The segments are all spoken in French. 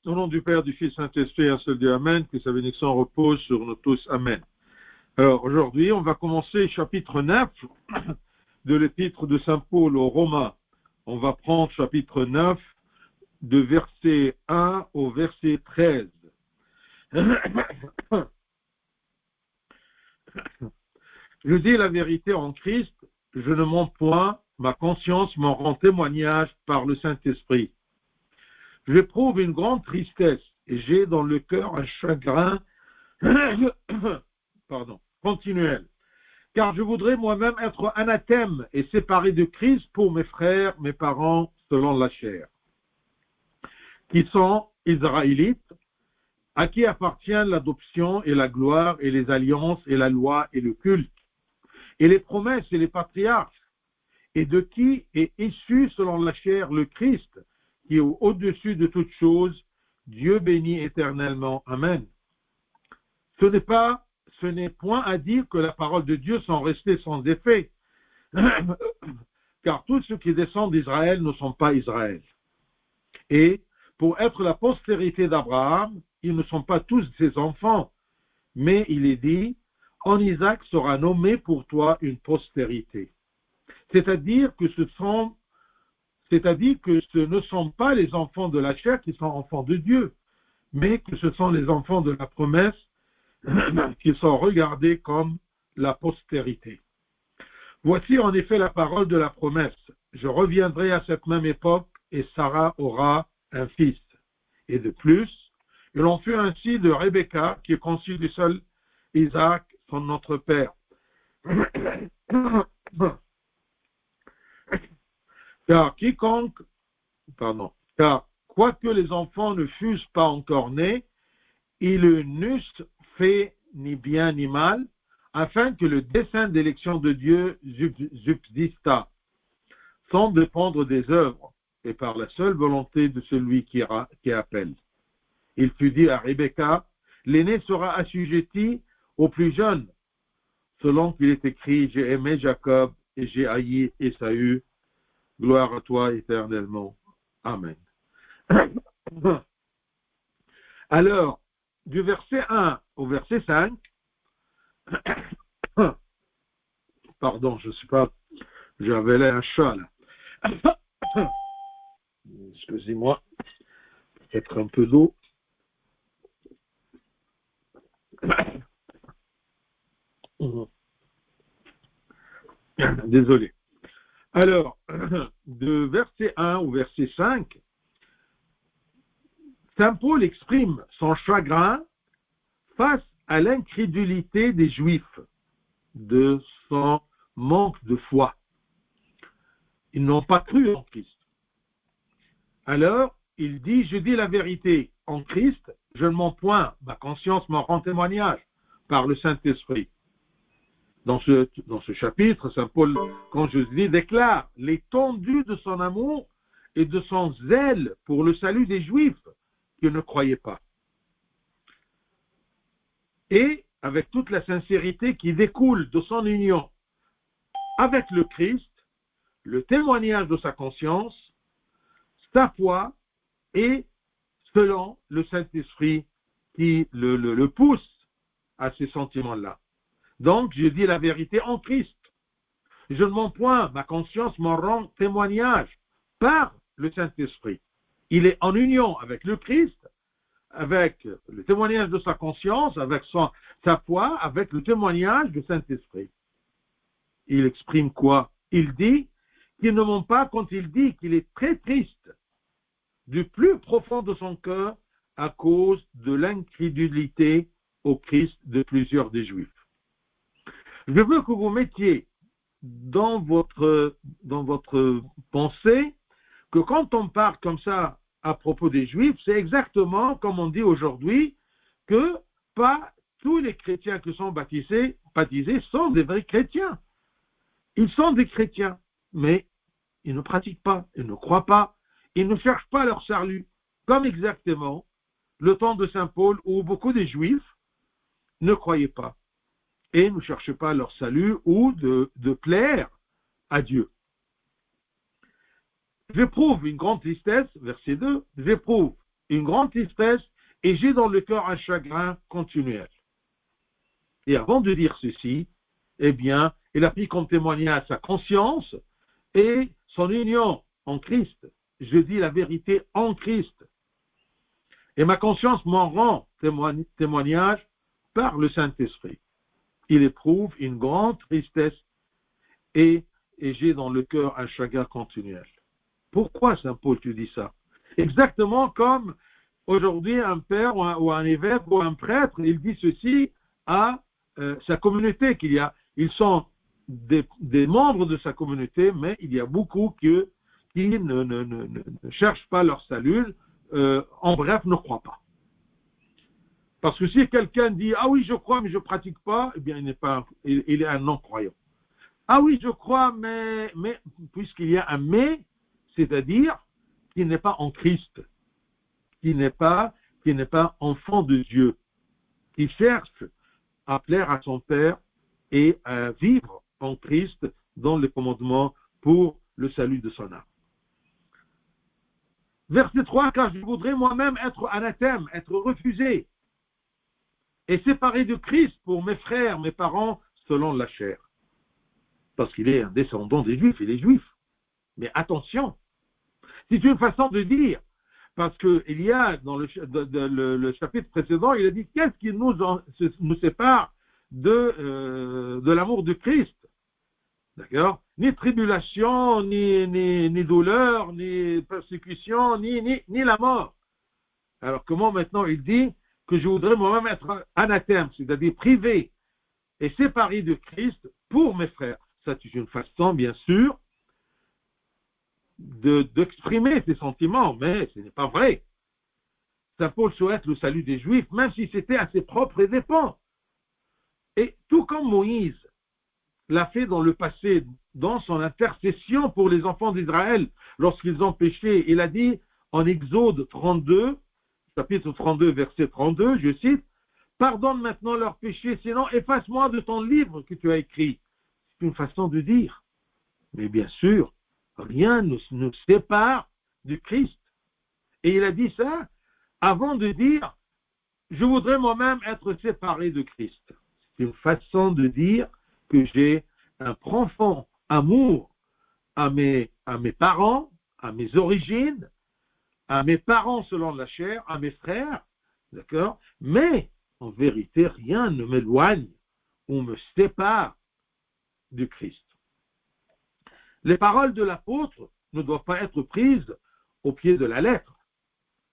Au nom du Père, du Fils, Saint-Esprit, un seul Dieu, Amen, que sa bénédiction repose sur nous tous, Amen. Alors, aujourd'hui, on va commencer chapitre 9 de l'épître de Saint Paul aux Romains. On va prendre chapitre 9 de verset 1 au verset 13. Je dis la vérité en Christ, je ne mens point, ma conscience m'en rend témoignage par le Saint-Esprit. J'éprouve une grande tristesse et j'ai dans le cœur un chagrin continuel, car je voudrais moi-même être anathème et séparé de Christ pour mes frères, mes parents, selon la chair, qui sont israélites, à qui appartiennent l'adoption et la gloire et les alliances et la loi et le culte, et les promesses et les patriarches, et de qui est issu selon la chair le Christ, qui est au-dessus de toutes choses, Dieu béni éternellement. Amen. Ce n'est point à dire que la parole de Dieu sont restées sans effet, car tous ceux qui descendent d'Israël ne sont pas Israël. Et pour être la postérité d'Abraham, ils ne sont pas tous ses enfants, mais il est dit, en Isaac sera nommé pour toi une postérité. C'est-à-dire que ce ne sont pas les enfants de la chair qui sont enfants de Dieu, mais que ce sont les enfants de la promesse qui sont regardés comme la postérité. Voici en effet la parole de la promesse. Je reviendrai à cette même époque et Sarah aura un fils. Et de plus, il en fut ainsi de Rebecca qui est conçue du seul Isaac, son notre père. Car quoique les enfants ne fussent pas encore nés, ils n'eussent fait ni bien ni mal, afin que le dessein d'élection de Dieu subsistât, sans dépendre des œuvres, et par la seule volonté de celui qui appelle. Il fut dit à Rebecca, l'aîné sera assujetti au plus jeune, selon qu'il est écrit, j'ai aimé Jacob et j'ai haï Ésaü, gloire à toi éternellement. Amen. Alors, du verset 1 au verset 5, pardon, je ne sais pas, j'avais là un chat là. Excusez-moi, peut-être un peu d'eau. Désolé. Alors, de verset 1 au verset 5, Saint Paul exprime son chagrin face à l'incrédulité des Juifs, de son manque de foi. Ils n'ont pas cru en Christ. Alors, il dit, je dis la vérité, en Christ, je ne mens point, ma conscience m'en rend témoignage par le Saint-Esprit. Dans ce chapitre, Saint Paul, quand je dis, déclare l'étendue de son amour et de son zèle pour le salut des Juifs qui ne croyaient pas. Et avec toute la sincérité qui découle de son union avec le Christ, le témoignage de sa conscience, sa foi et selon le Saint-Esprit qui le pousse à ces sentiments-là. Donc, je dis la vérité en Christ. Je ne mens point, ma conscience m'en rend témoignage par le Saint-Esprit. Il est en union avec le Christ, avec le témoignage de sa conscience, avec sa foi, avec le témoignage du Saint-Esprit. Il exprime quoi? Il dit qu'il ne ment pas quand il dit qu'il est très triste du plus profond de son cœur à cause de l'incrédulité au Christ de plusieurs des Juifs. Je veux que vous mettiez dans votre pensée que quand on parle comme ça à propos des Juifs, c'est exactement comme on dit aujourd'hui que pas tous les chrétiens qui sont baptisés sont des vrais chrétiens. Ils sont des chrétiens, mais ils ne pratiquent pas, ils ne croient pas, ils ne cherchent pas leur salut, comme exactement le temps de Saint Paul où beaucoup de Juifs ne croyaient pas et ne cherchaient pas leur salut ou de plaire à Dieu. j'éprouve une grande tristesse, verset 2, j'éprouve une grande tristesse et j'ai dans le cœur un chagrin continuel. Et avant de dire ceci, eh bien, il a pris comme témoignage sa conscience et son union en Christ. Je dis la vérité en Christ. Et ma conscience m'en rend témoignage par le Saint-Esprit. Il éprouve une grande tristesse et j'ai dans le cœur un chagrin continuel. Pourquoi, Saint Paul, tu dis ça? Exactement comme aujourd'hui un père ou un évêque ou un prêtre, il dit ceci à sa communauté, ils sont des membres de sa communauté, mais il y a beaucoup qui ne cherchent pas leur salut, en bref, ne croient pas. Parce que si quelqu'un dit « Ah oui, je crois, mais je ne pratique pas », eh bien, il est un non-croyant. « Ah oui, je crois, mais puisqu'il y a un « mais », c'est-à-dire qu'il n'est pas en Christ, qui n'est pas enfant de Dieu, qui cherche à plaire à son Père et à vivre en Christ dans les commandements pour le salut de son âme. Verset 3, car je voudrais moi-même être anathème, être refusé et séparé de Christ pour mes frères, mes parents, selon la chair. Parce qu'il est un descendant des Juifs, il est juif. Mais attention, c'est une façon de dire, parce qu'il y a dans le chapitre précédent, il a dit qu'est-ce qui nous sépare de l'amour de Christ. D'accord? Ni tribulation, ni douleur, ni persécution, ni la mort. Alors comment maintenant il dit que je voudrais moi-même être anathème, c'est-à-dire privé et séparé de Christ pour mes frères. Ça, c'est une façon, bien sûr, d'exprimer ses sentiments, mais ce n'est pas vrai. Saint Paul souhaite le salut des Juifs, même si c'était à ses propres dépens. Et tout comme Moïse l'a fait dans le passé, dans son intercession pour les enfants d'Israël, lorsqu'ils ont péché, il a dit en Exode 32, chapitre 32, verset 32, je cite, « Pardonne maintenant leurs péchés, sinon efface-moi de ton livre que tu as écrit. » C'est une façon de dire. Mais bien sûr, rien ne nous sépare du Christ. Et il a dit ça avant de dire « Je voudrais moi-même être séparé de Christ. » C'est une façon de dire que j'ai un profond amour à mes parents, à mes origines, à mes parents selon la chair, à mes frères, d'accord? Mais en vérité, rien ne m'éloigne ou me sépare du Christ. Les paroles de l'apôtre ne doivent pas être prises au pied de la lettre,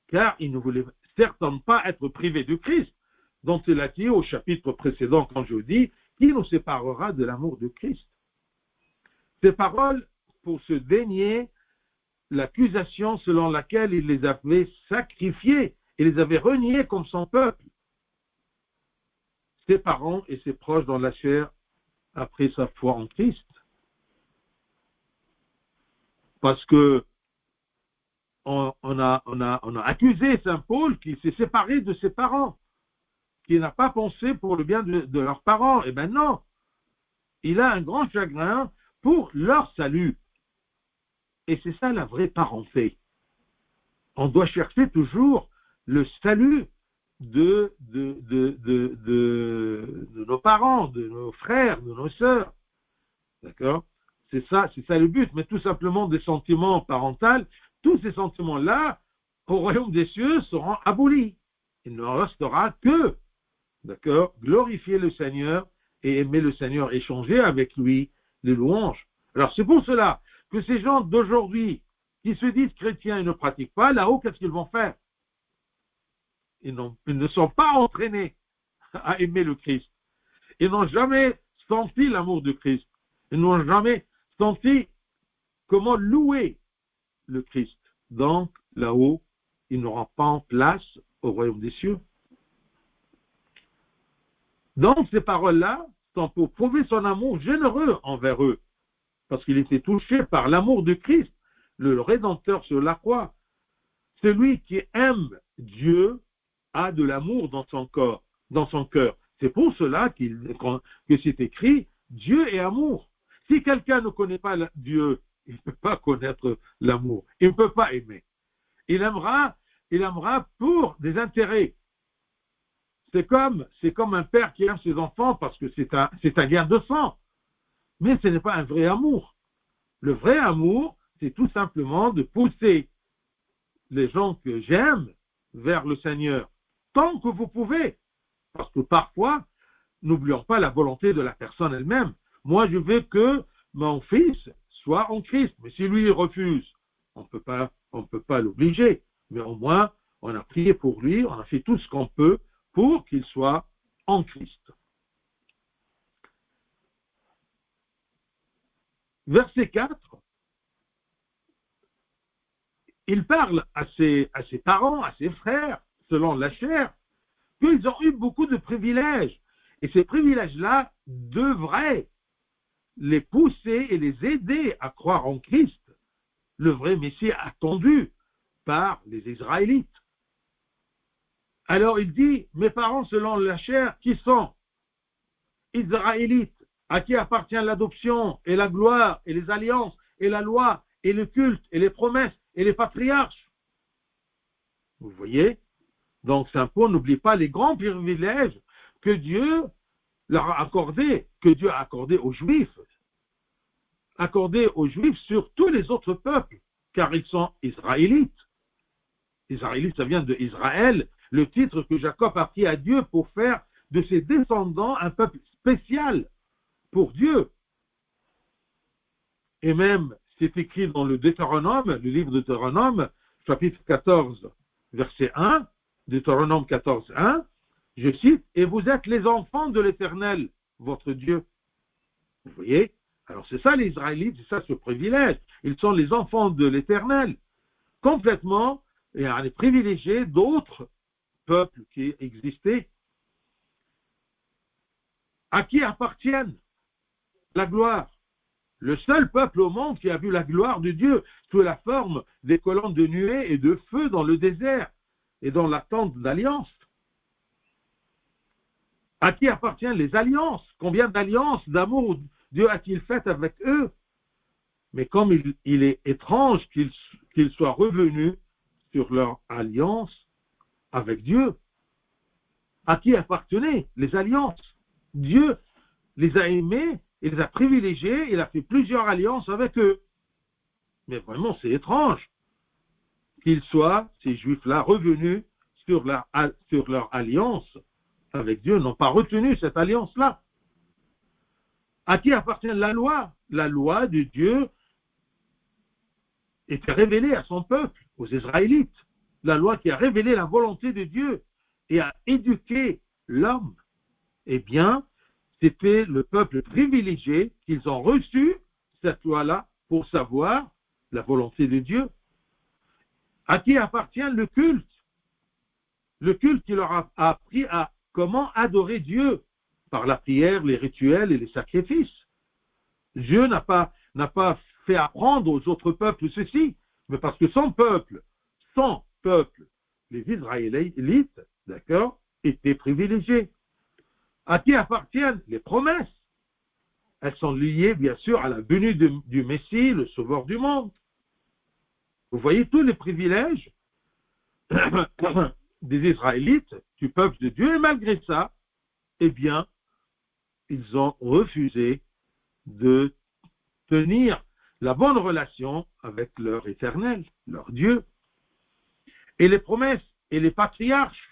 car il ne voulait certainement pas être privé du Christ, dont il a dit au chapitre précédent, quand je dis, qui nous séparera de l'amour de Christ. Ces paroles, pour se dénier l'accusation selon laquelle il les avait sacrifiés et les avait reniés comme son peuple, ses parents et ses proches dans la chair après sa foi en Christ. Parce que on a accusé Saint Paul qui s'est séparé de ses parents, qui n'a pas pensé pour le bien de leurs parents. Et bien non, il a un grand chagrin pour leur salut. Et c'est ça la vraie parenté. On doit chercher toujours le salut de nos parents, de nos frères, de nos sœurs. D'accord? C'est ça le but, mais tout simplement des sentiments parentaux, tous ces sentiments-là, au royaume des cieux, seront abolis. Il ne restera que, d'accord, glorifier le Seigneur et aimer le Seigneur, échanger avec lui les louanges. Alors c'est pour cela que ces gens d'aujourd'hui qui se disent chrétiens et ne pratiquent pas, là-haut, qu'est-ce qu'ils vont faire? Ils ne sont pas entraînés à aimer le Christ. Ils n'ont jamais senti l'amour de Christ. Ils n'ont jamais senti comment louer le Christ. Donc, là-haut, ils n'auront pas en place au royaume des cieux. Donc, ces paroles-là sont pour prouver son amour généreux envers eux, parce qu'il était touché par l'amour de Christ, le Rédempteur sur la croix. Celui qui aime Dieu a de l'amour dans son corps, dans son cœur. C'est pour cela que c'est écrit Dieu est amour. Si quelqu'un ne connaît pas Dieu, il ne peut pas connaître l'amour. Il ne peut pas aimer. Il aimera pour des intérêts. C'est comme un père qui aime ses enfants parce que c'est un lien de sang. Mais ce n'est pas un vrai amour. Le vrai amour, c'est tout simplement de pousser les gens que j'aime vers le Seigneur, tant que vous pouvez. Parce que parfois, n'oublions pas la volonté de la personne elle-même. Moi, je veux que mon fils soit en Christ. Mais si lui, il refuse, on ne peut pas l'obliger. Mais au moins, on a prié pour lui, on a fait tout ce qu'on peut pour qu'il soit en Christ. Verset 4, il parle à ses parents, à ses frères, selon la chair, qu'ils ont eu beaucoup de privilèges. Et ces privilèges-là devraient les pousser et les aider à croire en Christ, le vrai Messie attendu par les Israélites. Alors il dit, mes parents selon la chair, qui sont Israélites, à qui appartient l'adoption et la gloire et les alliances et la loi et le culte et les promesses et les patriarches. Vous voyez? Donc Saint Paul n'oublie pas les grands privilèges que Dieu leur a accordés, que Dieu a accordés aux Juifs sur tous les autres peuples, car ils sont israélites. Israélites, ça vient de Israël, le titre que Jacob a pris à Dieu pour faire de ses descendants un peuple spécial pour Dieu. Et même, c'est écrit dans le Deutéronome, le livre de Deutéronome, chapitre 14, verset 1, Deutéronome 14, 1, je cite, « Et vous êtes les enfants de l'Éternel, votre Dieu. » Vous voyez? Alors c'est ça les Israélites, c'est ça ce privilège. Ils sont les enfants de l'Éternel, complètement et à les privilégiés d'autres peuples qui existaient, à qui appartiennent la gloire. Le seul peuple au monde qui a vu la gloire de Dieu sous la forme des colonnes de nuée et de feu dans le désert et dans l'attente d'alliance. À qui appartiennent les alliances? Combien d'alliances, d'amour Dieu a-t-il fait avec eux? Mais comme il est étrange qu'ils soient revenus sur leur alliance avec Dieu. À qui appartenaient les alliances? Dieu les a aimés, il les a privilégiés, il a fait plusieurs alliances avec eux. Mais vraiment, c'est étrange qu'ils soient, ces Juifs-là, revenus sur leur alliance avec Dieu, n'ont pas retenu cette alliance-là. À qui appartient la loi? La loi de Dieu était révélée à son peuple, aux Israélites. La loi qui a révélé la volonté de Dieu et a éduqué l'homme. Eh bien, c'était le peuple privilégié qu'ils ont reçu cette loi-là pour savoir la volonté de Dieu. À qui appartient le culte? Le culte qui leur a appris à comment adorer Dieu par la prière, les rituels et les sacrifices. Dieu n'a pas fait apprendre aux autres peuples ceci, mais parce que son peuple, les Israélites, d'accord, étaient privilégiés. À qui appartiennent les promesses? Elles sont liées, bien sûr, à la venue du Messie, le Sauveur du monde. Vous voyez tous les privilèges des Israélites, du peuple de Dieu, et malgré ça, eh bien, ils ont refusé de tenir la bonne relation avec leur Éternel, leur Dieu. Et les promesses et les patriarches,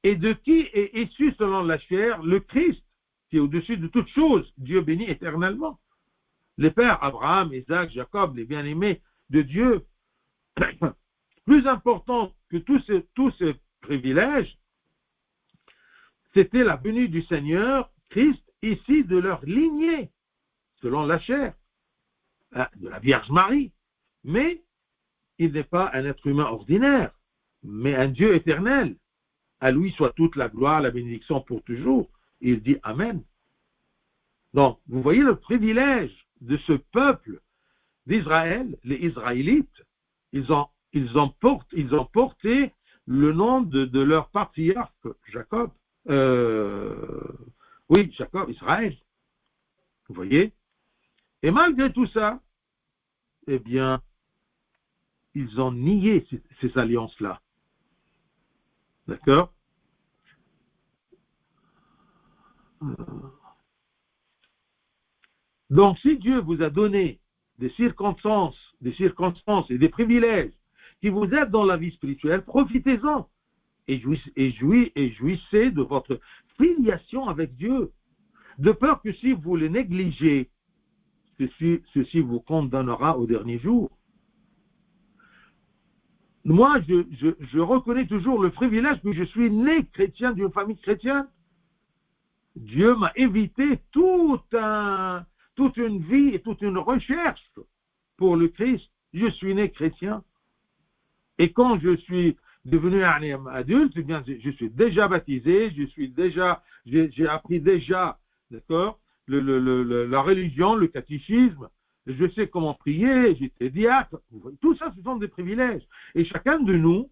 et de qui est issu selon la chair le Christ, qui est au-dessus de toutes choses, Dieu béni éternellement. Les pères Abraham, Isaac, Jacob, les bien-aimés de Dieu, plus important que tous ces privilèges, c'était la venue du Seigneur Christ, ici de leur lignée, selon la chair, de la Vierge Marie. Mais il n'est pas un être humain ordinaire, mais un Dieu éternel. À lui soit toute la gloire, la bénédiction pour toujours. Il dit Amen. Donc, vous voyez le privilège de ce peuple d'Israël, les Israélites, ils ont porté le nom de leur patriarche, Jacob. Jacob, Israël. Vous voyez? Et malgré tout ça, eh bien, ils ont nié ces alliances-là. D'accord? Donc, si Dieu vous a donné des circonstances et des privilèges qui vous aident dans la vie spirituelle, profitez-en et jouissez de votre filiation avec Dieu, de peur que si vous les négligez, ceci vous condamnera au dernier jour. Moi, je reconnais toujours le privilège que je suis né chrétien d'une famille chrétienne. Dieu m'a évité toute une vie et toute une recherche pour le Christ. Je suis né chrétien. Et quand je suis devenu un adulte, eh bien, je suis déjà baptisé, j'ai appris déjà, d'accord, la religion, le catéchisme, je sais comment prier, j'étais diacre. Tout ça, ce sont des privilèges. Et chacun de nous,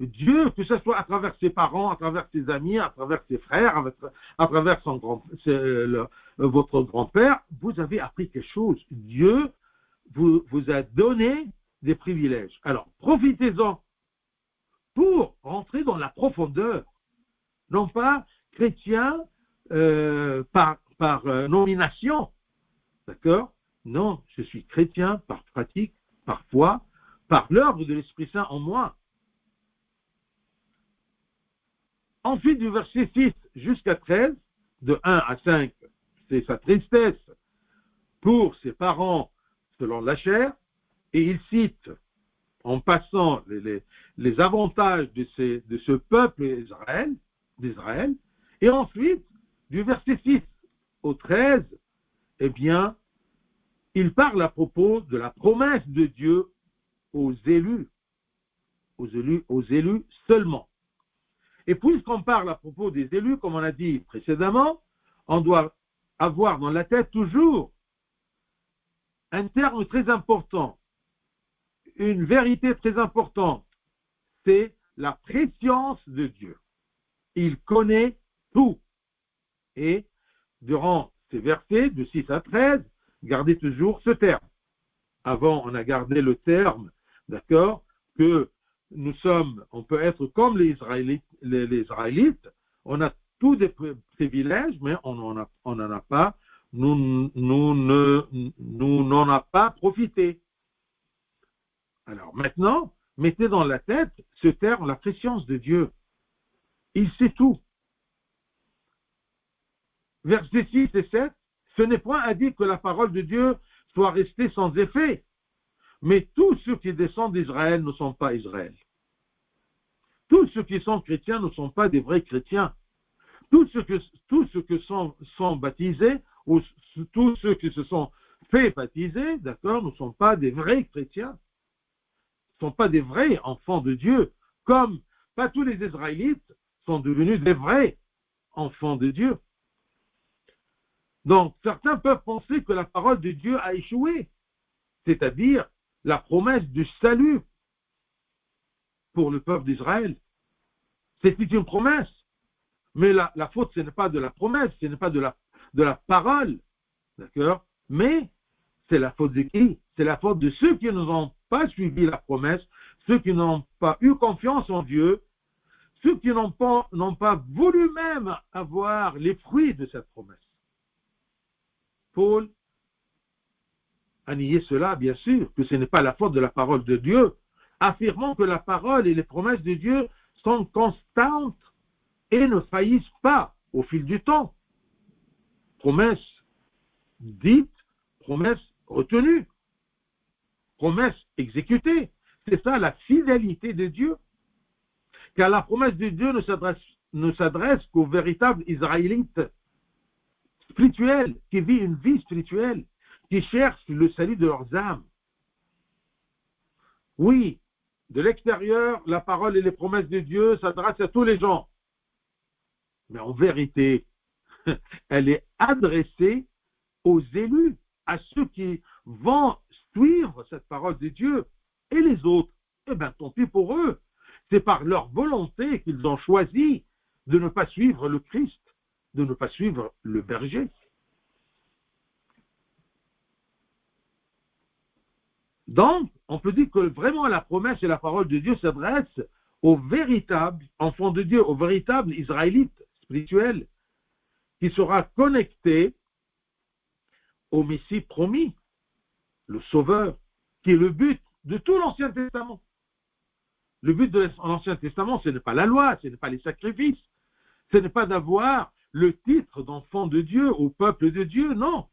Dieu, que ce soit à travers ses parents, à travers ses amis, à travers ses frères, à travers votre grand-père, vous avez appris quelque chose. Dieu vous a donné des privilèges. Alors, profitez-en pour rentrer dans la profondeur. Non pas chrétien par nomination. D'accord? Non, je suis chrétien par pratique, par foi, par l'œuvre de l'Esprit Saint en moi. Ensuite, du verset 6 jusqu'à 13, de 1 à 5, c'est sa tristesse pour ses parents selon la chair, et il cite, en passant les avantages de ce peuple d'Israël, et ensuite, du verset 6 au 13, eh bien, il parle à propos de la promesse de Dieu aux élus seulement. Et puisqu'on parle à propos des élus, comme on a dit précédemment, on doit avoir dans la tête toujours un terme très important, une vérité très importante, c'est la préscience de Dieu. Il connaît tout. Et durant ces versets de 6 à 13, gardez toujours ce terme. Avant, on a gardé le terme, d'accord, que on peut être comme les Israélites, on a tous des privilèges, mais on n'en a pas, nous n'en a pas profité. Alors maintenant, mettez dans la tête ce terme, la préscience de Dieu. Il sait tout. Versets 6 et 7, ce n'est point à dire que la parole de Dieu soit restée sans effet. Mais tous ceux qui descendent d'Israël ne sont pas Israël. Tous ceux qui sont chrétiens ne sont pas des vrais chrétiens. Tous ceux qui sont baptisés, ou tous ceux qui se sont fait baptiser, d'accord, ne sont pas des vrais chrétiens. Ne sont pas des vrais enfants de Dieu. Comme pas tous les Israélites sont devenus des vrais enfants de Dieu. Donc, certains peuvent penser que la parole de Dieu a échoué. C'est-à-dire la promesse du salut pour le peuple d'Israël. C'était une promesse. Mais la faute, ce n'est pas de la promesse, ce n'est pas de la parole. D'accord? Mais c'est la faute de qui? C'est la faute de ceux qui n'ont pas suivi la promesse, ceux qui n'ont pas eu confiance en Dieu, ceux qui n'ont pas voulu même avoir les fruits de cette promesse. Paul a nié cela, bien sûr, que ce n'est pas la faute de la parole de Dieu, affirmant que la parole et les promesses de Dieu sont constantes et ne faillissent pas au fil du temps. Promesse dite, promesse retenue, promesse exécutée. C'est ça la fidélité de Dieu. Car la promesse de Dieu ne s'adresse qu'aux véritables Israélites spirituels, qui vivent une vie spirituelle, qui cherchent le salut de leurs âmes. Oui, de l'extérieur, la parole et les promesses de Dieu s'adressent à tous les gens. Mais en vérité, elle est adressée aux élus, à ceux qui vont suivre cette parole de Dieu. Et les autres, eh bien, tant pis pour eux. C'est par leur volonté qu'ils ont choisi de ne pas suivre le Christ, de ne pas suivre le berger. Donc, on peut dire que vraiment la promesse et la parole de Dieu s'adressent aux véritables enfants de Dieu, aux véritables Israélites spirituels, qui sera connecté au Messie promis, le Sauveur, qui est le but de tout l'Ancien Testament. Le but de l'Ancien Testament, ce n'est pas la loi, ce n'est pas les sacrifices, ce n'est pas d'avoir le titre d'enfant de Dieu au peuple de Dieu, non.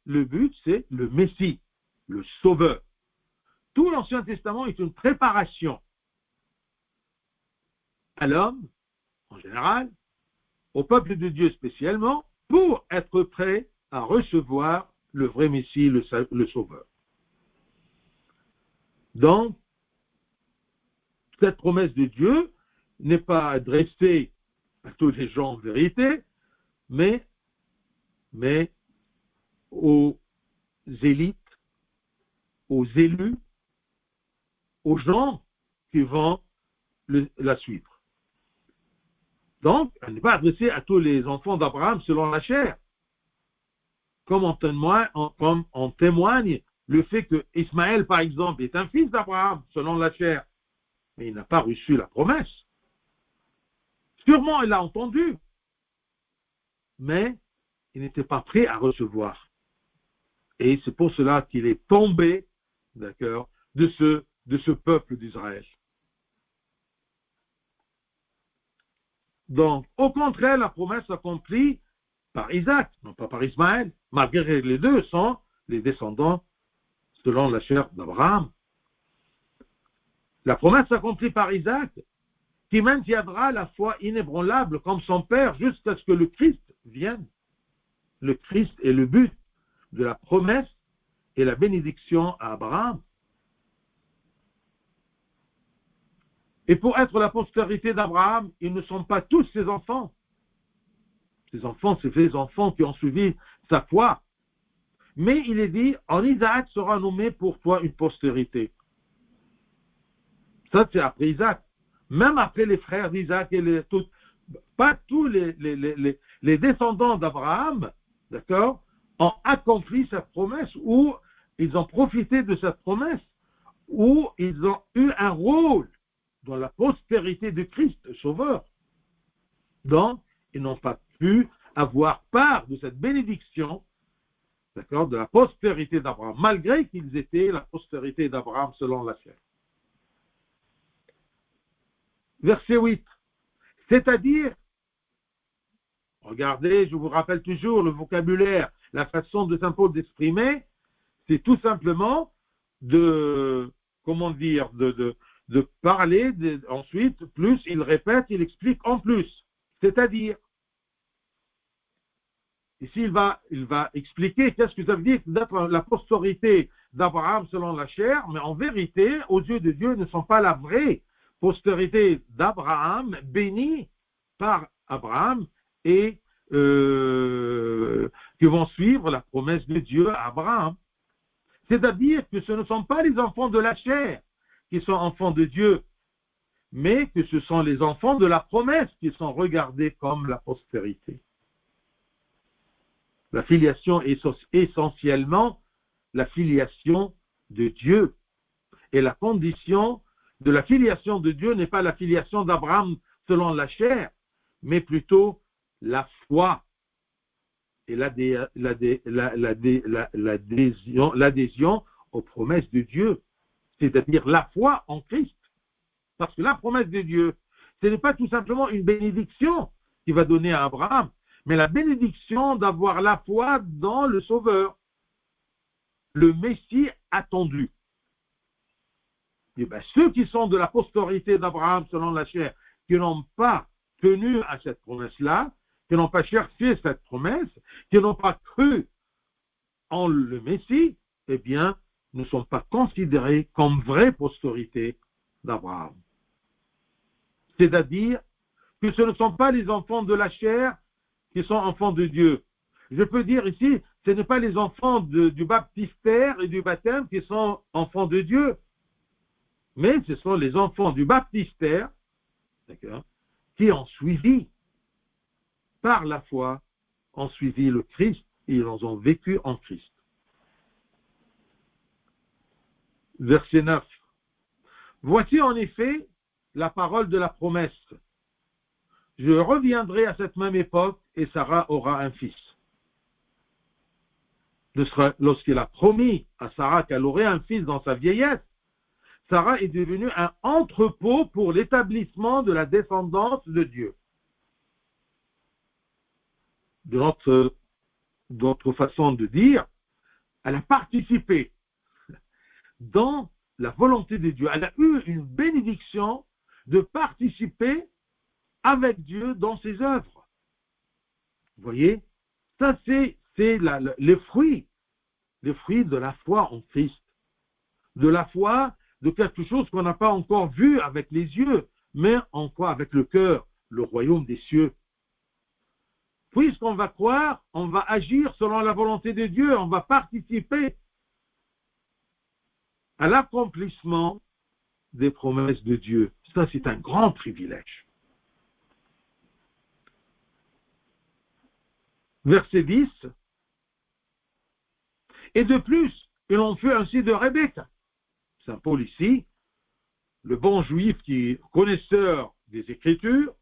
Le but, c'est le Messie, le Sauveur. Tout l'Ancien Testament est une préparation à l'homme, en général, au peuple de Dieu spécialement, pour être prêt à recevoir le vrai Messie, le Sauveur. Donc, cette promesse de Dieu n'est pas adressée à tous les gens en vérité, mais aux élites, aux élus, aux gens qui vont la suivre. Donc, elle n'est pas adressée à tous les enfants d'Abraham selon la chair, comme en témoigne le fait que Ismaël, par exemple, est un fils d'Abraham selon la chair, mais il n'a pas reçu la promesse. Sûrement, il l'a entendu, mais il n'était pas prêt à recevoir. Et c'est pour cela qu'il est tombé, d'accord, de ce peuple d'Israël. Donc, au contraire, la promesse s'accomplit par Isaac, non pas par Ismaël, malgré que les deux sont les descendants selon la chair d'Abraham. La promesse s'accomplit par Isaac, qui maintiendra la foi inébranlable comme son père jusqu'à ce que le Christ vienne. Le Christ est le but de la promesse et la bénédiction à Abraham. Et pour être la postérité d'Abraham, ils ne sont pas tous ses enfants. Ses enfants, c'est les enfants qui ont suivi sa foi. Mais il est dit, en Isaac sera nommé pour toi une postérité. Ça, c'est après Isaac. Même après les frères d'Isaac et pas tous les descendants d'Abraham, d'accord, ont accompli cette promesse, ou ils ont profité de cette promesse, ou ils ont eu un rôle dans la postérité de Christ, le Sauveur. Donc, ils n'ont pas pu avoir part de cette bénédiction, d'accord, de la postérité d'Abraham, malgré qu'ils étaient la postérité d'Abraham selon la chair. Verset 8. C'est-à-dire, regardez, je vous rappelle toujours le vocabulaire, la façon de Saint Paul d'exprimer, c'est tout simplement de parler, ensuite, plus il répète, il explique en plus. C'est-à-dire, ici il va expliquer qu'est-ce que ça veut dire d'être la postérité d'Abraham selon la chair, mais en vérité, aux yeux de Dieu, ne sont pas la vraie postérité d'Abraham, bénie par Abraham, et qui vont suivre la promesse de Dieu à Abraham. C'est-à-dire que ce ne sont pas les enfants de la chair qui sont enfants de Dieu, mais que ce sont les enfants de la promesse qui sont regardés comme la postérité. La filiation est essentiellement la filiation de Dieu. Et la condition de la filiation de Dieu n'est pas la filiation d'Abraham selon la chair, mais plutôt la foi et l'adhésion aux promesses de Dieu, c'est-à-dire la foi en Christ. Parce que la promesse de Dieu, ce n'est pas tout simplement une bénédiction qu'il va donner à Abraham, mais la bénédiction d'avoir la foi dans le Sauveur, le Messie attendu. Et bien, ceux qui sont de la postérité d'Abraham selon la chair, qui n'ont pas tenu à cette promesse-là, qui n'ont pas cherché cette promesse, qui n'ont pas cru en le Messie, eh bien, ne sont pas considérés comme vraie postérité d'Abraham. C'est-à-dire que ce ne sont pas les enfants de la chair qui sont enfants de Dieu. Je peux dire ici, ce n'est pas les enfants du baptistère et du baptême qui sont enfants de Dieu, mais ce sont les enfants du baptistère, d'accord, qui ont suivi, par la foi, ont suivi le Christ et ils ont vécu en Christ. verset 9. Voici en effet la parole de la promesse. Je reviendrai à cette même époque et Sarah aura un fils. Lorsqu'il a promis à Sarah qu'elle aurait un fils dans sa vieillesse, Sarah est devenue un entrepôt pour l'établissement de la descendance de Dieu. De notre façon de dire, elle a participé dans la volonté de Dieu. Elle a eu une bénédiction de participer avec Dieu dans ses œuvres. Vous voyez, ça c'est les fruits de la foi en Christ, de la foi de quelque chose qu'on n'a pas encore vu avec les yeux, mais en quoi avec le cœur, le royaume des cieux. Puisqu'on va croire, on va agir selon la volonté de Dieu, on va participer à l'accomplissement des promesses de Dieu. Ça, c'est un grand privilège. Verset 10. Et de plus, ils ont fait ainsi de Rebecca. Saint Paul ici, le bon juif qui est connaisseur des Écritures,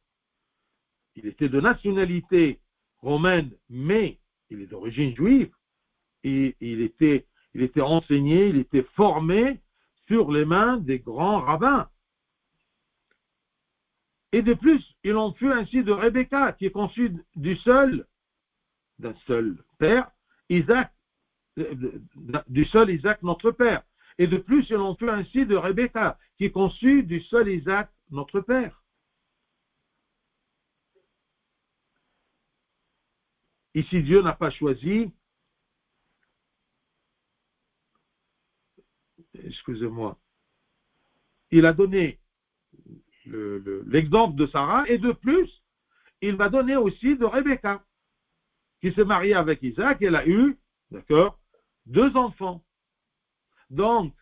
il était de nationalité romaine, mais il est d'origine juive, et il était enseigné, il était formé sur les mains des grands rabbins. Et de plus, ils ont fait ainsi de Rebecca, qui est conçue d'un seul père, Isaac, du seul Isaac, notre père. Et de plus, ils ont fait ainsi de Rebecca, qui est conçue du seul Isaac, notre père. Ici, Dieu n'a pas choisi, excusez-moi, il a donné l'exemple de Sarah, et de plus, il va donner aussi de Rebecca, qui s'est mariée avec Isaac, et elle a eu, d'accord, 2 enfants. Donc,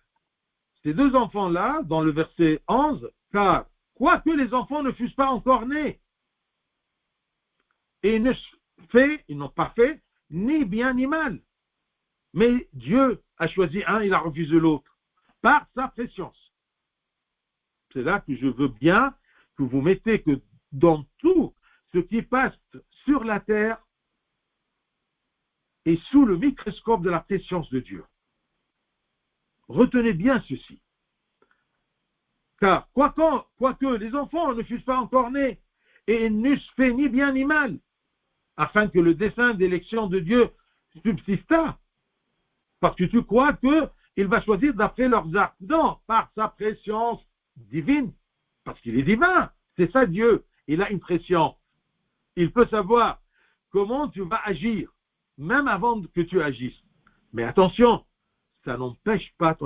ces 2 enfants-là, dans le verset 11, car quoique les enfants ne fussent pas encore nés, et ils n'ont pas fait ni bien ni mal. Mais Dieu a choisi un, il a refusé l'autre, par sa préscience. C'est là que je veux bien que vous mettez que dans tout ce qui passe sur la terre est sous le microscope de la préscience de Dieu. Retenez bien ceci. Car quoique les enfants ne fussent pas encore nés et n'eussent fait ni bien ni mal, afin que le dessein d'élection de Dieu subsistât, parce que tu crois qu'il va choisir d'après leurs actes. Non, par sa préscience divine, parce qu'il est divin. C'est ça Dieu. Il a une préscience. Il peut savoir comment tu vas agir, même avant que tu agisses. Mais attention, ça n'empêche pas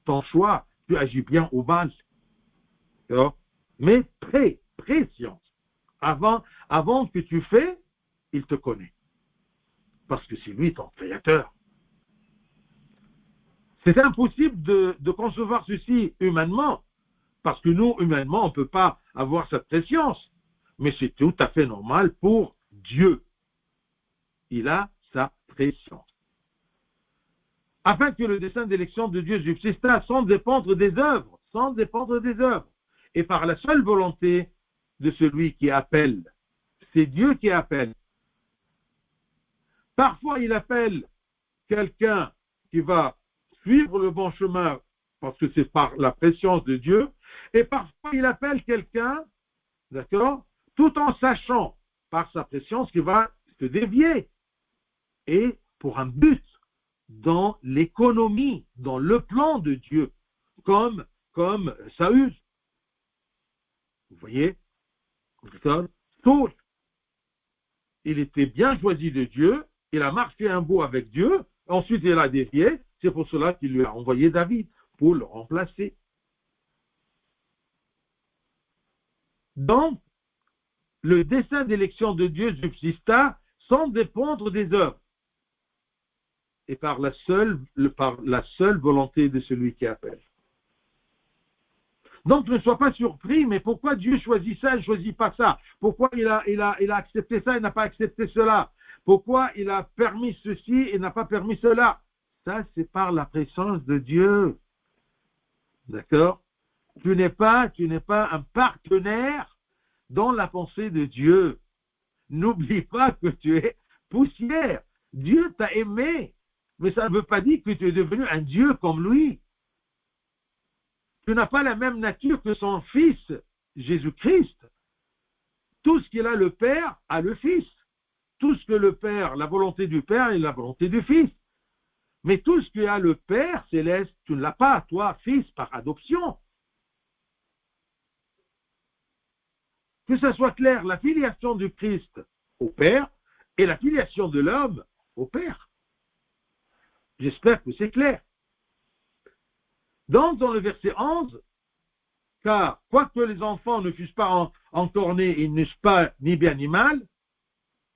ton choix. Tu agis bien ou mal. Mais préscience. Avant que tu fais, il te connaît. Parce que c'est lui ton créateur. C'est impossible de concevoir ceci humainement, parce que nous, humainement, on ne peut pas avoir cette préscience. Mais c'est tout à fait normal pour Dieu. Il a sa préscience. Afin que le dessein d'élection de Dieu subsista sans dépendre des œuvres, et par la seule volonté de celui qui appelle. C'est Dieu qui appelle. Parfois, il appelle quelqu'un qui va suivre le bon chemin parce que c'est par la préscience de Dieu, et parfois, il appelle quelqu'un, d'accord, tout en sachant par sa préscience qu'il va se dévier, et pour un but, dans l'économie, dans le plan de Dieu, comme Saül. Vous voyez, Saul, il était bien choisi de Dieu, il a marché un bout avec Dieu, ensuite il a dévié, c'est pour cela qu'il lui a envoyé David, pour le remplacer. Donc, le dessein d'élection de Dieu subsista sans dépendre des œuvres, et par la seule volonté de celui qui appelle. Donc, ne sois pas surpris, mais pourquoi Dieu choisit ça et ne choisit pas ça? Pourquoi il a accepté ça et n'a pas accepté cela? Pourquoi il a permis ceci et n'a pas permis cela? Ça, c'est par la présence de Dieu. D'accord? Tu n'es pas un partenaire dans la pensée de Dieu. N'oublie pas que tu es poussière. Dieu t'a aimé, mais ça ne veut pas dire que tu es devenu un Dieu comme lui. Tu n'as pas la même nature que son Fils, Jésus-Christ. Tout ce qu'il a le Père a le Fils. Tout ce que le Père, la volonté du Père est la volonté du Fils. Mais tout ce que a le Père céleste, tu ne l'as pas, toi, Fils, par adoption. Que ça soit clair, la filiation du Christ au Père et la filiation de l'homme au Père. J'espère que c'est clair. Donc, dans le verset 11, car quoique les enfants ne fussent pas encornés, ils n'eussent pas ni bien ni mal,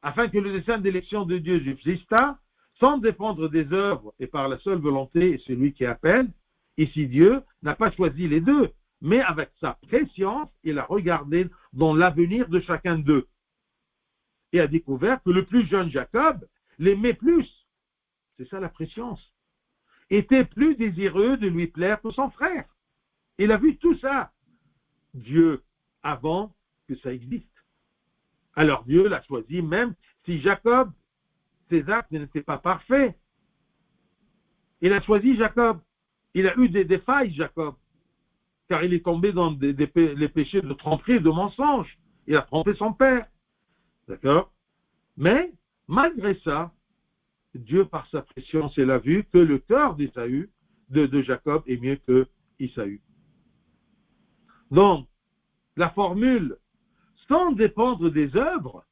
afin que le dessein d'élection de Dieu subsistât, sans dépendre des œuvres et par la seule volonté, et celui qui appelle, ici Dieu n'a pas choisi les deux, mais avec sa préscience, il a regardé dans l'avenir de chacun d'eux, et a découvert que le plus jeune Jacob l'aimait plus, c'est ça la préscience, était plus désireux de lui plaire que son frère. Il a vu tout ça, Dieu, avant que ça existe. Alors Dieu l'a choisi, même si Jacob, ses actes n'étaient pas parfaits. Il a choisi Jacob. Il a eu des failles, Jacob, car il est tombé dans les péchés de tromperie, de mensonge. Il a trompé son père. D'accord? Mais, malgré ça, Dieu, par sa préscience, il a vu que le cœur d'Ésaü, de Jacob, est mieux que Isaü. Donc, la formule sans dépendre des œuvres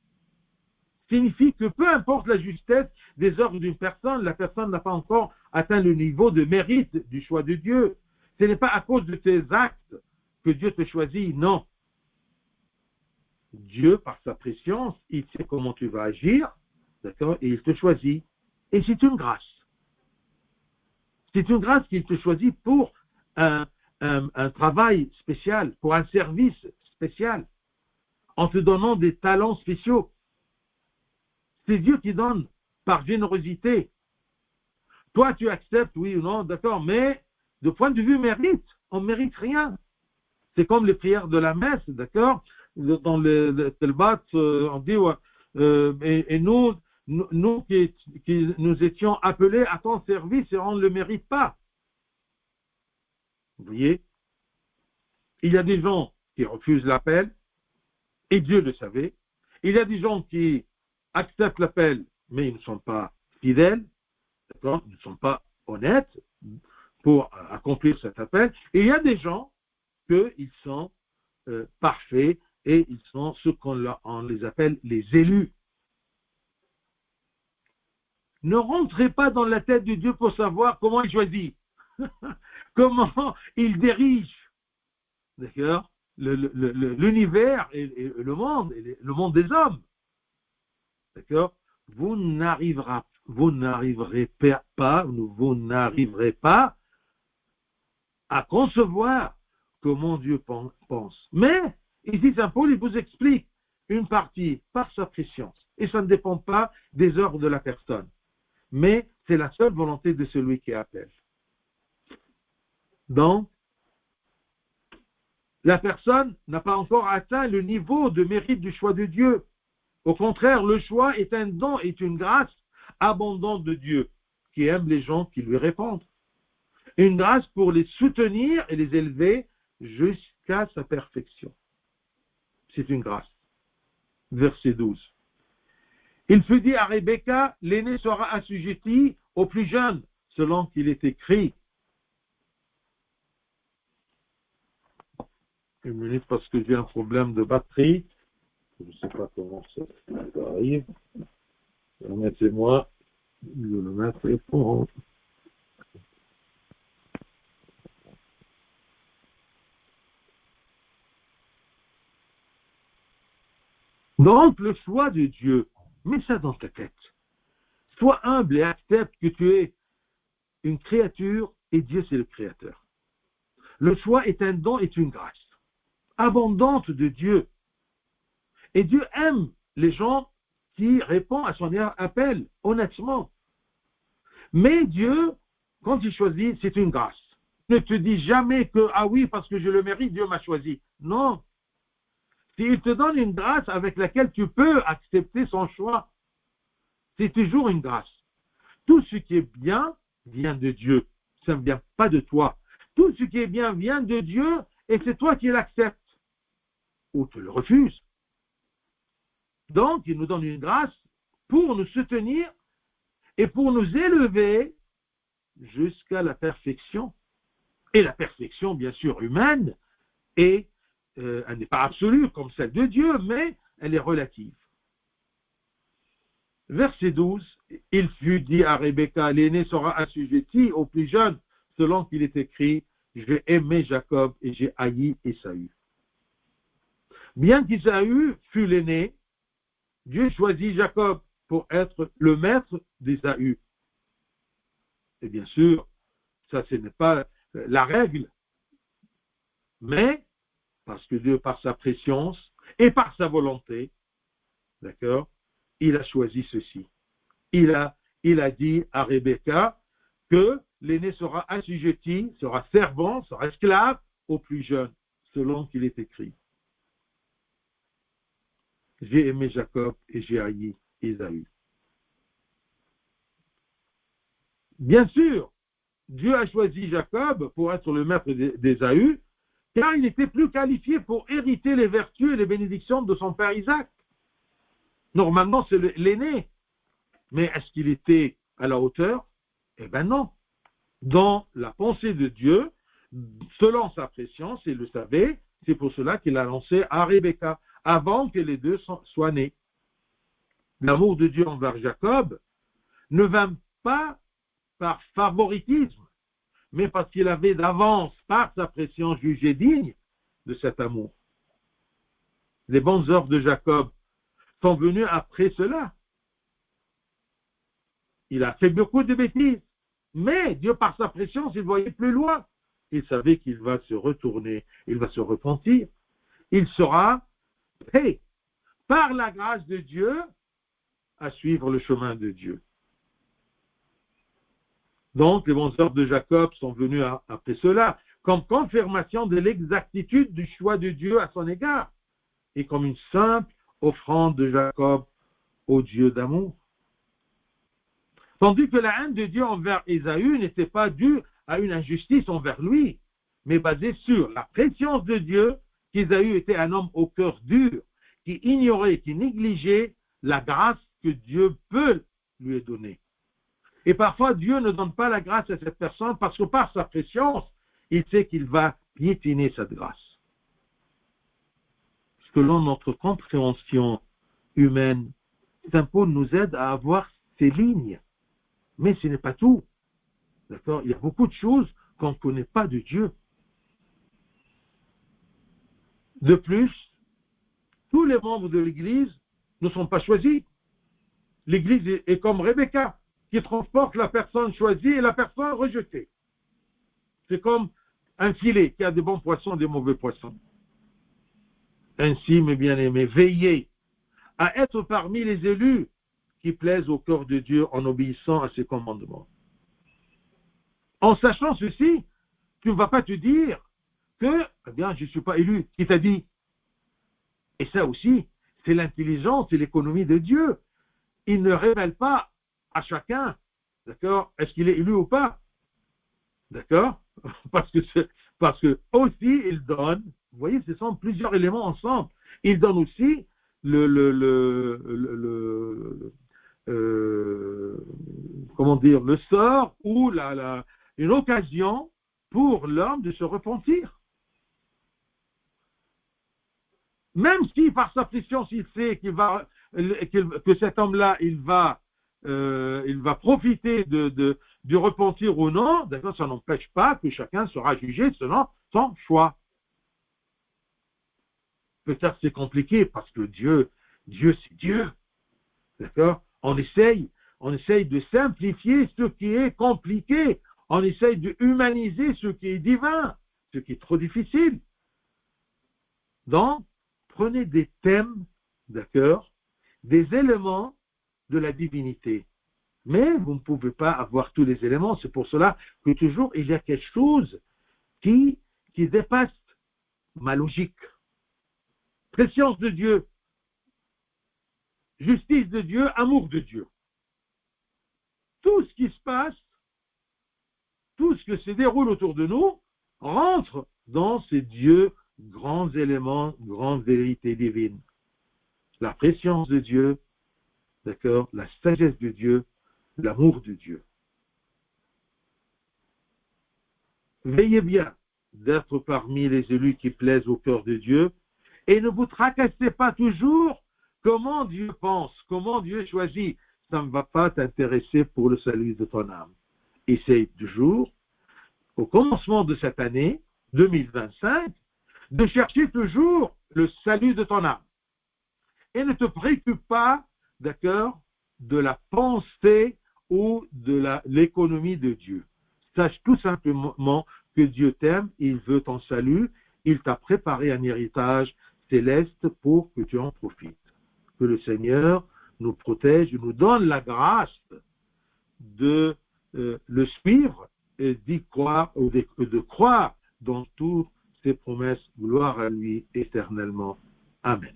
signifie que peu importe la justesse des œuvres d'une personne, la personne n'a pas encore atteint le niveau de mérite du choix de Dieu. Ce n'est pas à cause de tes actes que Dieu te choisit, non. Dieu, par sa préscience, il sait comment tu vas agir, d'accord, et il te choisit. Et c'est une grâce. C'est une grâce qu'il te choisit pour un travail spécial, pour un service spécial, en te donnant des talents spéciaux. C'est Dieu qui donne par générosité. Toi, tu acceptes, oui ou non, d'accord, mais de point de vue mérite, on ne mérite rien. C'est comme les prières de la messe, d'accord? Dans le Telbat, on dit, et nous qui nous étions appelés à ton service et on ne le mérite pas. Vous voyez? Il y a des gens qui refusent l'appel, et Dieu le savait. Il y a des gens qui acceptent l'appel, mais ils ne sont pas fidèles, d'accord? Ils ne sont pas honnêtes pour accomplir cet appel. Et il y a des gens qu'ils sont parfaits et ils sont ce qu'on les appelle les élus. Ne rentrez pas dans la tête de Dieu pour savoir comment il choisit, comment il dirige, d'accord, l'univers et le monde des hommes, d'accord. Vous n'arriverez pas à concevoir comment Dieu pense. Mais ici, Saint Paul, il vous explique une partie par sa préscience. Et ça ne dépend pas des œuvres de la personne. Mais c'est la seule volonté de celui qui appelle. Donc, la personne n'a pas encore atteint le niveau de mérite du choix de Dieu. Au contraire, le choix est un don, est une grâce abondante de Dieu, qui aime les gens qui lui répondent. Une grâce pour les soutenir et les élever jusqu'à sa perfection. C'est une grâce. Verset 12. Il fut dit à Rebecca, l'aîné sera assujetti au plus jeune, selon qu'il est écrit. Une minute parce que j'ai un problème de batterie. Je ne sais pas comment ça arrive. Permettez-moi de le mettre pour... Donc, le choix de Dieu, mets ça dans ta tête. Sois humble et accepte que tu es une créature et Dieu c'est le créateur. Le choix est un don, est une grâce abondante de Dieu. Et Dieu aime les gens qui répondent à son appel, honnêtement. Mais Dieu, quand il choisit, c'est une grâce. ne te dit jamais que, ah oui, parce que je le mérite, Dieu m'a choisi. Non. S'il te donne une grâce avec laquelle tu peux accepter son choix, c'est toujours une grâce. Tout ce qui est bien vient de Dieu. Ça ne vient pas de toi. Tout ce qui est bien vient de Dieu et c'est toi qui l'acceptes ou tu le refuses. Donc, il nous donne une grâce pour nous soutenir et pour nous élever jusqu'à la perfection. Et la perfection, bien sûr, humaine, elle n'est pas absolue comme celle de Dieu, mais elle est relative. Verset 12, il fut dit à Rebecca, l'aîné sera assujetti au plus jeune, selon qu'il est écrit, j'ai aimé Jacob et j'ai haï Ésaü. Bien qu'Ésaü fût l'aîné, Dieu choisit Jacob pour être le maître d'Ésaü. Et bien sûr, ça ce n'est pas la règle, mais parce que Dieu, par sa préscience et par sa volonté, d'accord, il a choisi ceci. Il a dit à Rebecca que l'aîné sera assujetti, sera servant, sera esclave au plus jeune, selon qu'il est écrit. J'ai aimé Jacob et j'ai haï Ésaü. Bien sûr, Dieu a choisi Jacob pour être le maître d'Ésaü, car il était plus qualifié pour hériter les vertus et les bénédictions de son père Isaac. Normalement, c'est l'aîné. Mais est-ce qu'il était à la hauteur? Eh bien non. Dans la pensée de Dieu, selon sa préscience, il le savait, c'est pour cela qu'il a lancé à Rebecca, avant que les deux soient nés. L'amour de Dieu envers Jacob ne vint pas par favoritisme, mais parce qu'il avait d'avance, par sa préscience, jugé digne de cet amour. Les bonnes œuvres de Jacob sont venues après cela. Il a fait beaucoup de bêtises, mais Dieu, par sa préscience, il voyait plus loin. Il savait qu'il va se retourner, il va se repentir. Il sera prêt, par la grâce de Dieu, à suivre le chemin de Dieu. Donc, les bonnes œuvres de Jacob sont venues après cela, comme confirmation de l'exactitude du choix de Dieu à son égard, et comme une simple offrande de Jacob au Dieu d'amour. Tandis que la haine de Dieu envers Ésaü n'était pas due à une injustice envers lui, mais basée sur la préscience de Dieu, qu'Ésaü était un homme au cœur dur, qui ignorait, qui négligeait la grâce que Dieu peut lui donner. Et parfois, Dieu ne donne pas la grâce à cette personne parce que par sa préscience, il sait qu'il va piétiner cette grâce. Selon notre compréhension humaine, Saint Paul nous aide à avoir ces lignes. Mais ce n'est pas tout. D'accord? Il y a beaucoup de choses qu'on ne connaît pas de Dieu. De plus, tous les membres de l'Église ne sont pas choisis. L'Église est comme Rebecca, qui transporte la personne choisie et la personne rejetée. C'est comme un filet qui a des bons poissons et des mauvais poissons. Ainsi, mes bien-aimés, veillez à être parmi les élus qui plaisent au cœur de Dieu en obéissant à ses commandements. En sachant ceci, tu ne vas pas te dire que, eh bien, je ne suis pas élu. Qui t'a dit? Et ça aussi, c'est l'intelligence et l'économie de Dieu. Il ne révèle pas à chacun, d'accord, est-ce qu'il est élu ou pas? D'accord? Parce que aussi, il donne, vous voyez, ce sont plusieurs éléments ensemble. Il donne aussi comment dire, le sort ou une occasion pour l'homme de se repentir. Même si par sa préscience, il sait que cet homme-là, il va profiter du repentir ou non, d'accord, ça n'empêche pas que chacun sera jugé selon son choix. Peut-être c'est compliqué parce que Dieu c'est Dieu. D'accord? On essaye de simplifier ce qui est compliqué. On essaye de humaniser ce qui est divin, ce qui est trop difficile. Donc, prenez des thèmes, d'accord, des éléments de la divinité. Mais vous ne pouvez pas avoir tous les éléments. C'est pour cela que toujours il y a quelque chose qui dépasse ma logique. Préscience de Dieu, justice de Dieu, amour de Dieu. Tout ce qui se passe, tout ce qui se déroule autour de nous, rentre dans ces dieux, grands éléments, grandes vérités divines. La préscience de Dieu, d'accord, la sagesse de Dieu, l'amour de Dieu. Veillez bien d'être parmi les élus qui plaisent au cœur de Dieu et ne vous tracassez pas toujours comment Dieu pense, comment Dieu choisit. Ça ne va pas t'intéresser pour le salut de ton âme. Essaye toujours, au commencement de cette année 2025, de chercher toujours le salut de ton âme. Et ne te préoccupe pas, d'accord, de la pensée ou de l'économie de Dieu. Sache tout simplement que Dieu t'aime, il veut ton salut, il t'a préparé un héritage céleste pour que tu en profites. Que le Seigneur nous protège, nous donne la grâce de le suivre et d'y croire, ou de croire dans toutes ses promesses. Gloire à lui éternellement. Amen.